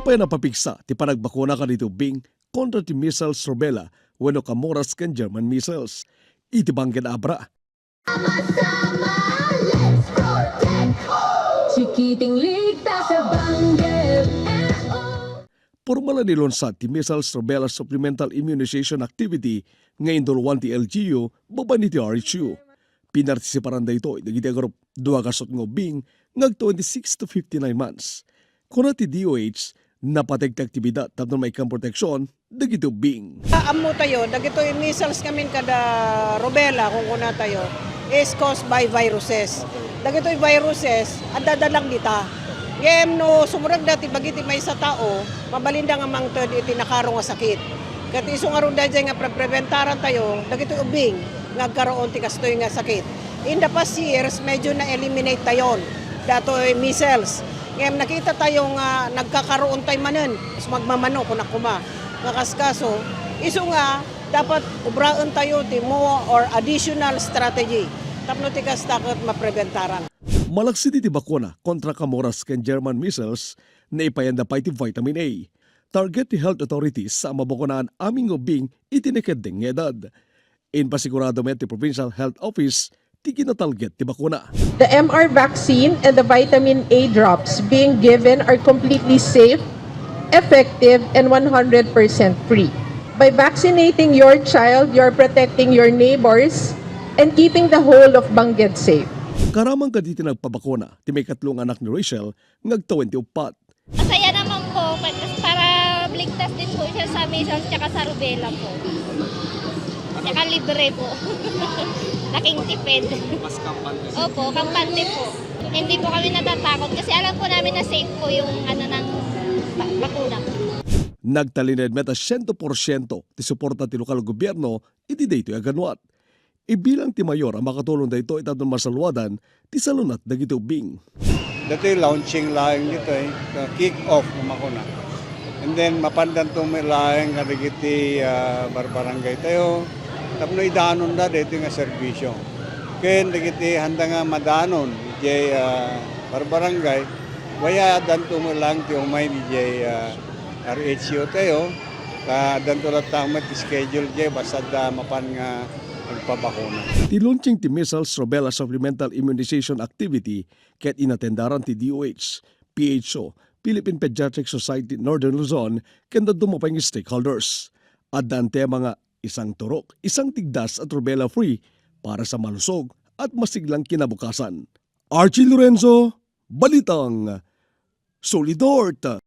Napay napapiksa ti panagbakuna ka dito Bing kontra ti missiles rubella wenno kamoras ken German missiles. Iti banggen abra. Sama-sama, let's protect home! Chikiting ligtas sa Banggel. Pormal na nilunsad ti missiles rubella supplemental immunization activity ngayon duluan ti LGU baba ni ti RHU. Pinartisiparan da ito dagiti agrup 2 kasot ngo Bing ngag 26 to 59 months. Kuna ti DOH napategti aktibidad tapno may kang proteksyon dagiti Bing. Amo tayo, dagito yung missiles kami kada rubella kung kuna tayo is caused by viruses. Dagito yung viruses, ang dadalang dita. Ngayon no, sumurag dati bagiti may sa tao, mabalinda nga mang tod iti nakaro nga sakit. Kati isong aron dahil nga preventaran tayo, dagito yung Bing, ngagkaroon ti kastoy nga sakit. In the past years, medyo na-eliminate tayo. Dato yung measles. Ngayon nakita tayong nagkakaroon tayo manan. Magmamano kung nakuma. Nakaskaso, iso nga, dapat ubraan tayo ti mo or additional strategy. Tapno ti kastakot mapreventaran. Malaksid iti bakuna kontra kamoras ken German missiles na ipayanda pa iti vitamin A. Target ti health authorities sa mabakunaan aming Bing itinekadeng edad. In pasigurado met ti Provincial Health Office ti kinatalget ti bakuna. The MR vaccine and the vitamin A drops being given are completely safe, effective, and 100% free. By vaccinating your child, you're protecting your neighbors and keeping the whole of Bangged safe. Karamang kaditi nagpabakuna ti may katlong anak ni Rachel ngag 24. Masaya naman po para ligtas din po siya sa measles tsaka sa rubella po. Tsaka libre po. Laking tipid. Mas kampante. Opo, kampante po. Hindi po kami natatakot kasi alam po namin na safe po yung ng bakuna. Nagtalined meta 100% ti suporta ti lokal gobyerno iti daytoy aganwat. Ibilang ti mayor ang makatulong dayto itadong masalwadan ti salunat dagiti Bing. Dito yung launching lahing dito kick off ng makuna. And then mapandan to may lahing kadagiti barbarangay tayo. Tapno idanon da dito nga serbisyo. Kaya dagiti handa nga madanon di barbarangay. Waya dan to mo lang ti umay di RHU tayo. Dan to latang schedule di basta da mapan nga magpabakuna. Ti launching ti missiles rubella supplemental immunization activity ket inatendaran ti DOH, PHO, Philippine Pediatric Society Northern Luzon ken dadto mapay stakeholders. Addan tema nga isang turok, isang tigdas at rubella free para sa malusog at masiglang kinabukasan. Archie Lorenzo, Balitang Solidort.